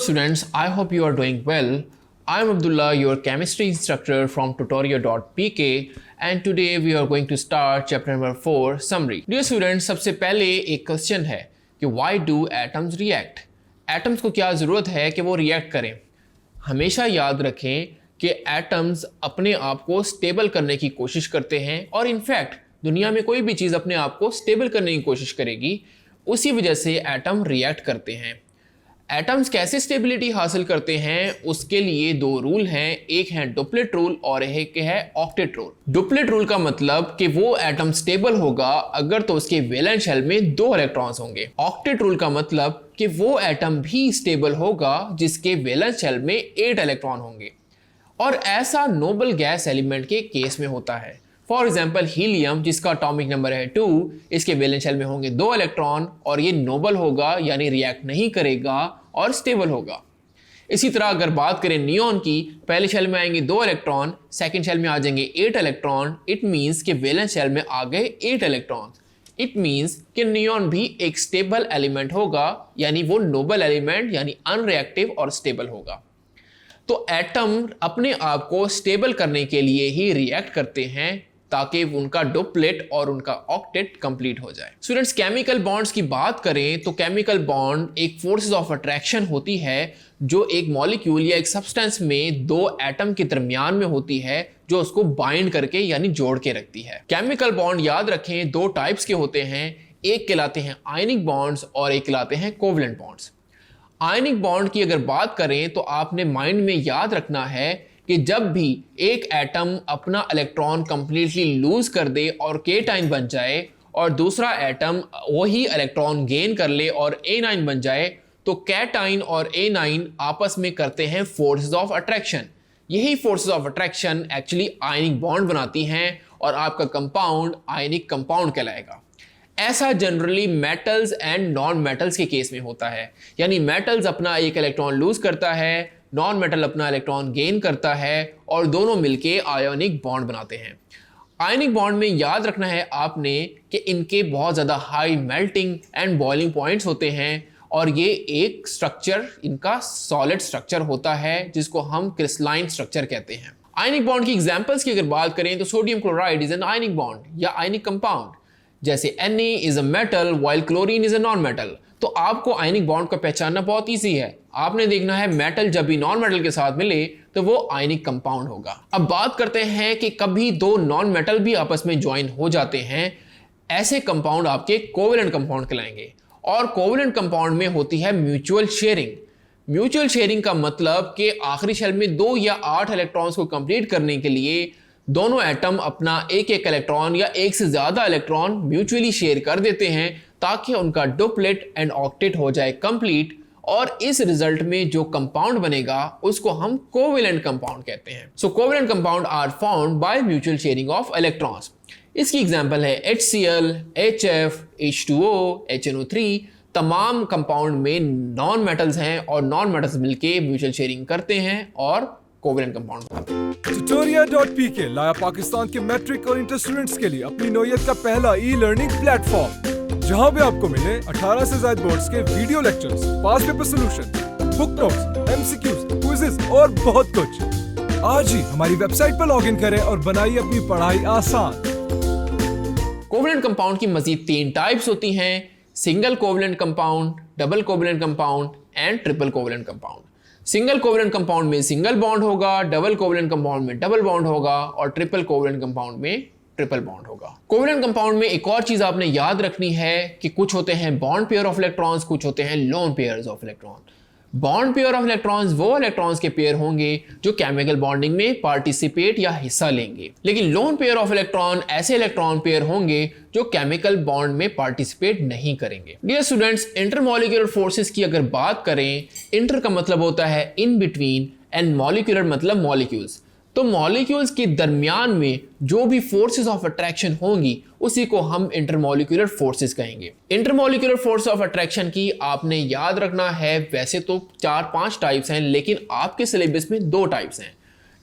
Hello students, I hope you are doing well. I am Abdullah, your chemistry instructor from tutoria.pk and today we are going to start chapter number 4 summary. Dear students, सबसे पहले एक question है कि why do atoms react? Atoms को क्या ज़रूरत है कि वो react करें? हमेशा याद रखें कि atoms अपने आप को स्टेबल करने की कोशिश करते हैं और इनफैक्ट दुनिया में कोई भी चीज़ अपने आप को स्टेबल करने की कोशिश करेगी, उसी वजह से एटम रिएक्ट करते हैं। एटम्स कैसे स्टेबिलिटी हासिल करते हैं उसके लिए दो रूल हैं, एक है डुप्लेट रूल और एक है ऑक्टेट रूल। डुप्लेट रूल का मतलब कि वो एटम स्टेबल होगा अगर तो उसके वैलेंस शेल में 2 इलेक्ट्रॉन्स होंगे। ऑक्टेट रूल का मतलब कि वो एटम भी स्टेबल होगा जिसके वैलेंस शेल में 8 इलेक्ट्रॉन होंगे और ऐसा नोबल गैस एलिमेंट के केस में होता है। फॉर एग्जाम्पल हीलियम जिसका एटॉमिक नंबर है 2, इसके वैलेंस शेल में होंगे 2 इलेक्ट्रॉन और ये नोबल होगा यानी रिएक्ट नहीं करेगा और स्टेबल होगा। इसी तरह अगर बात करें नियॉन की, पहले शेल में आएंगे 2 इलेक्ट्रॉन, सेकंड शेल में आ जाएंगे 8 इलेक्ट्रॉन। इट मीन्स कि वैलेंस शेल में आ गए 8 इलेक्ट्रॉन। इट मीन्स कि नियॉन भी एक स्टेबल एलिमेंट होगा यानी वो नोबल एलिमेंट यानी अनरिएक्टिव और स्टेबल होगा। तो एटम अपने आप को स्टेबल करने के लिए ही रिएक्ट करते हैं ताकि उनका डुप्लेट और उनका ऑक्टेट कंप्लीट हो जाए। स्टूडेंट्स, केमिकल बॉन्ड्स की बात करें तो केमिकल बॉन्ड एक फोर्सेस ऑफ अट्रैक्शन होती है जो एक मॉलिक्यूल या एक सब्सटेंस में 2 एटम के दरमियान में होती है जो उसको बाइंड करके यानी जोड़ के रखती है। केमिकल बॉन्ड याद रखें 2 टाइप्स के होते हैं, एक कहलाते हैं आयनिक बॉन्ड्स और एक कहलाते हैं कोवलेंट बॉन्ड्स। आयनिक बॉन्ड की अगर बात करें तो आपने माइंड में याद रखना है कि जब भी एक एटम अपना इलेक्ट्रॉन कंप्लीटली लूज कर दे और केटाइन बन जाए और दूसरा एटम वही इलेक्ट्रॉन गेन कर ले और एनाइन बन जाए तो कैटाइन और एनाइन आपस में करते हैं फोर्सेस ऑफ अट्रैक्शन। यही forces of attraction actually ionic bond बनाती हैं और आपका कंपाउंड आयनिक कंपाउंड कहलाएगा। ऐसा generally metals and non metals के केस में होता है, यानी मेटल्स अपना एक इलेक्ट्रॉन लूज करता है, नॉन मेटल अपना इलेक्ट्रॉन गेन करता है और दोनों मिलके आयोनिक बॉन्ड बनाते हैं। आयनिक बॉन्ड में याद रखना है आपने कि इनके बहुत ज़्यादा high melting and boiling points होते हैं और ये एक स्ट्रक्चर इनका सॉलिड स्ट्रक्चर होता है जिसको हम क्रिस्टलाइन स्ट्रक्चर कहते हैं। आयनिक बॉन्ड की एग्जांपल्स की अगर बात करें तो sodium chloride is an ionic bond या आयनिक कंपाउंड, जैसे Na is a metal while chlorine is a non metal. तो आपको आयनिक बॉन्ड को पहचानना बहुत ईजी है, आपने देखना है मेटल जब भी नॉन मेटल के साथ मिले तो वो आयनिक कंपाउंड होगा। अब बात करते हैं कि कभी 2 नॉन मेटल भी आपस में ज्वाइन हो जाते हैं, ऐसे कंपाउंड आपके कोवेलेंट कंपाउंड कहलाएंगे और कोवेलेंट कंपाउंड में होती है म्यूचुअल शेयरिंग। म्यूचुअल शेयरिंग का मतलब कि आखिरी शेल में 2 या 8 इलेक्ट्रॉन्स को कंप्लीट करने के लिए दोनों एटम अपना एक इलेक्ट्रॉन या एक से ज्यादा इलेक्ट्रॉन म्यूचुअली शेयर कर देते हैं ताकि उनका डुप्लेट एंड ऑक्टेट हो जाए कंप्लीट और इस रिजल्ट में जो कंपाउंड बनेगा उसको हम कोवेलेंट कंपाउंड कहते हैं। So covalent compound are found by mutual sharing of electrons. इसकी एग्जांपल है HCl, HF, H2O, HNO3। तमाम कंपाउंड में नॉन मेटल्स हैं और नॉन मेटल्स मिलके म्यूचुअल शेयरिंग करते हैं और कोवेलेंट कंपाउंड बनाते हैं। tutoria.pk लाया पाकिस्तान के मैट्रिक और इंटर स्टूडेंट्स के लिए अपनी नौयत का पहला ई-लर्निंग प्लेटफॉर्म, जहां पे आपको मिले 18 से ज्यादा बोर्ड्स के video lectures, past paper solution, book notes, MCQs, quizzes और बहुत कुछ। आज ही हमारी वेबसाइट पर लॉगिन करें और बनाइए अपनी पढ़ाई आसान। कोवेलेंट कंपाउंड की मजीद 3 टाइप्स होती हैं, single covalent compound, double covalent compound and triple covalent compound. Single covalent compound में सिंगल बॉन्ड होगा, डबल कोवेलेंट कंपाउंड में डबल बॉन्ड होगा और ट्रिपल कोवेलेंट कंपाउंड में ट्रिपल बॉन्ड होगा। कोवेलेंट कंपाउंड में एक और चीज आपने याद रखनी है कि कुछ होते हैं बॉन्ड पेयर ऑफ इलेक्ट्रॉन्स, कुछ होते हैं lone pairs of electron. Bond pair of electrons वो इलेक्ट्रॉन्स के पेयर होंगे जो केमिकल बॉन्डिंग में पार्टिसिपेट या हिस्सा लेंगे, लेकिन लोन पेयर ऑफ इलेक्ट्रॉन ऐसे इलेक्ट्रॉन पेयर होंगे जो केमिकल बॉन्ड में पार्टिसिपेट नहीं करेंगे। डियर स्टूडेंट्स, इंटरमॉलिक्यूलर फोर्सेस की अगर बात करें, इंटर का मतलब होता है इन बिटवीन एंड मॉलिक्यूलर मतलब मॉलिक्यूल्स। तो मॉलिक्यूल्स के दरमियान में जो भी फोर्सेस ऑफ अट्रैक्शन होंगी उसी को हम इंटरमॉलिक्यूलर फोर्सेस कहेंगे। इंटरमॉलिक्यूलर फोर्स ऑफ अट्रैक्शन की आपने याद रखना है, वैसे तो 4-5 टाइप्स हैं लेकिन आपके सिलेबस में 2 टाइप्स हैं।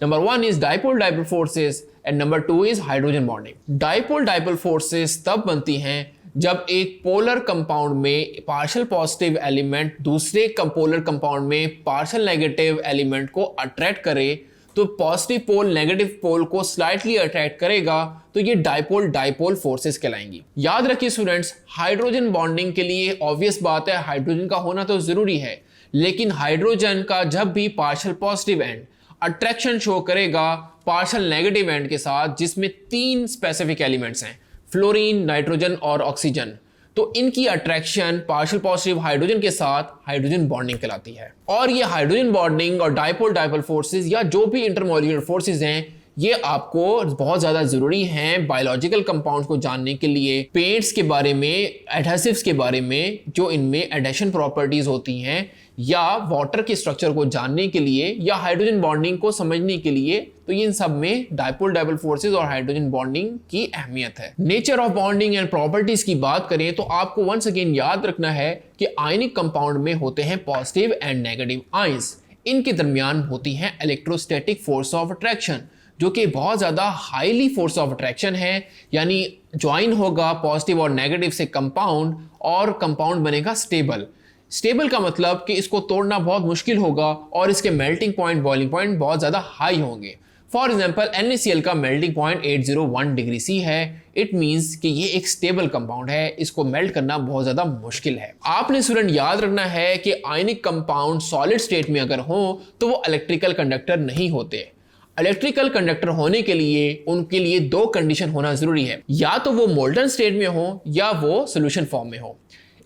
Number 1 is dipole dipole forces and number 2 is hydrogen bonding. Dipole dipole forces तब बनती हैं जब एक पोलर कंपाउंड में पार्शियल पॉजिटिव एलिमेंट दूसरे पोलर कंपाउंड में पार्शियल नेगेटिव एलिमेंट को अट्रैक्ट करे तो पॉजिटिव पोल नेगेटिव पोल को स्लाइटली अट्रैक्ट करेगा, तो ये डाइपोल फोर्सेस कहलाएंगी। याद रखिए स्टूडेंट्स, हाइड्रोजन बॉन्डिंग के लिए ऑब्वियस बात है हाइड्रोजन का होना तो जरूरी है, लेकिन हाइड्रोजन का जब भी partial positive and attraction show करेगा पार्शियल नेगेटिव एंड के साथ, जिसमें 3 स्पेसिफिक एलिमेंट्स हैं, फ्लोरीन, नाइट्रोजन और ऑक्सीजन, तो इनकी अट्रैक्शन पार्शियल पॉजिटिव हाइड्रोजन के साथ हाइड्रोजन बॉन्डिंग कहलाती है। और ये हाइड्रोजन बॉन्डिंग और डाइपोल फोर्सेस या जो भी इंटरमॉलिक्यूलर फोर्सेस हैं, ये आपको बहुत ज्यादा जरूरी हैं बायोलॉजिकल कंपाउंड्स को जानने के लिए, पेंट्स के बारे में, एडहेसिव्स के बारे में, जो इनमें एडेशन प्रॉपर्टीज होती हैं, या वाटर के स्ट्रक्चर को जानने के लिए, या हाइड्रोजन बॉन्डिंग को समझने के लिए। तो इन सब में डाइपोल फोर्सेस और हाइड्रोजन बॉन्डिंग की अहमियत है। Nature of bonding and properties की बात करें तो आपको वंस अगेन याद रखना है कि आयनिक कंपाउंड में होते हैं पॉजिटिव एंड नेगेटिव आयंस। इनके दरमियान होती है इलेक्ट्रोस्टैटिक फोर्स ऑफ अट्रैक्शन, जो कि बहुत ज़्यादा हाईली फोर्स ऑफ अट्रैक्शन है, यानी ज्वाइन होगा पॉजिटिव और नेगेटिव से कंपाउंड और कंपाउंड बनेगा स्टेबल। स्टेबल का मतलब कि इसको तोड़ना बहुत मुश्किल होगा और इसके मेल्टिंग पॉइंट, बॉइलिंग पॉइंट बहुत ज़्यादा हाई होंगे। फॉर एग्जाम्पल NaCl का मेल्टिंग पॉइंट 801 डिग्री C है। इट मीन्स कि ये एक स्टेबल कंपाउंड है, इसको मेल्ट करना बहुत ज़्यादा मुश्किल है। आपने स्टूडेंट याद रखना है कि आयनिक कंपाउंड सॉलिड स्टेट में अगर हो तो वो इलेक्ट्रिकल कंडक्टर नहीं होते। इलेक्ट्रिकल कंडक्टर होने के लिए उनके लिए 2 कंडीशन होना जरूरी है, या तो वो मोल्टन स्टेट में हो या वो सोल्यूशन फॉर्म में हो।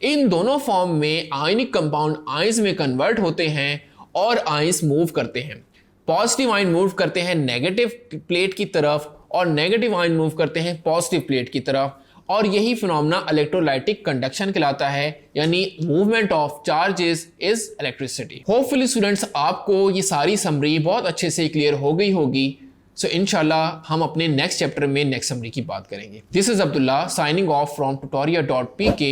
इन दोनों फॉर्म में आयनिक कंपाउंड आयंस में कन्वर्ट होते हैं और आयंस मूव करते हैं। पॉजिटिव आयन मूव करते हैं नेगेटिव प्लेट की तरफ और नेगेटिव आयन मूव करते हैं पॉजिटिव प्लेट की तरफ, और यही फिनोमेना इलेक्ट्रोलाइटिक कंडक्शन कहलाता है, यानी movement of charges is electricity. Hopefully students आपको ये सारी समरी बहुत अच्छे से क्लियर हो गई होगी। सो इंशाल्लाह हम अपने नेक्स्ट चैप्टर में नेक्स्ट समरी की बात करेंगे। This is Abdullah signing off from tutoria.pk।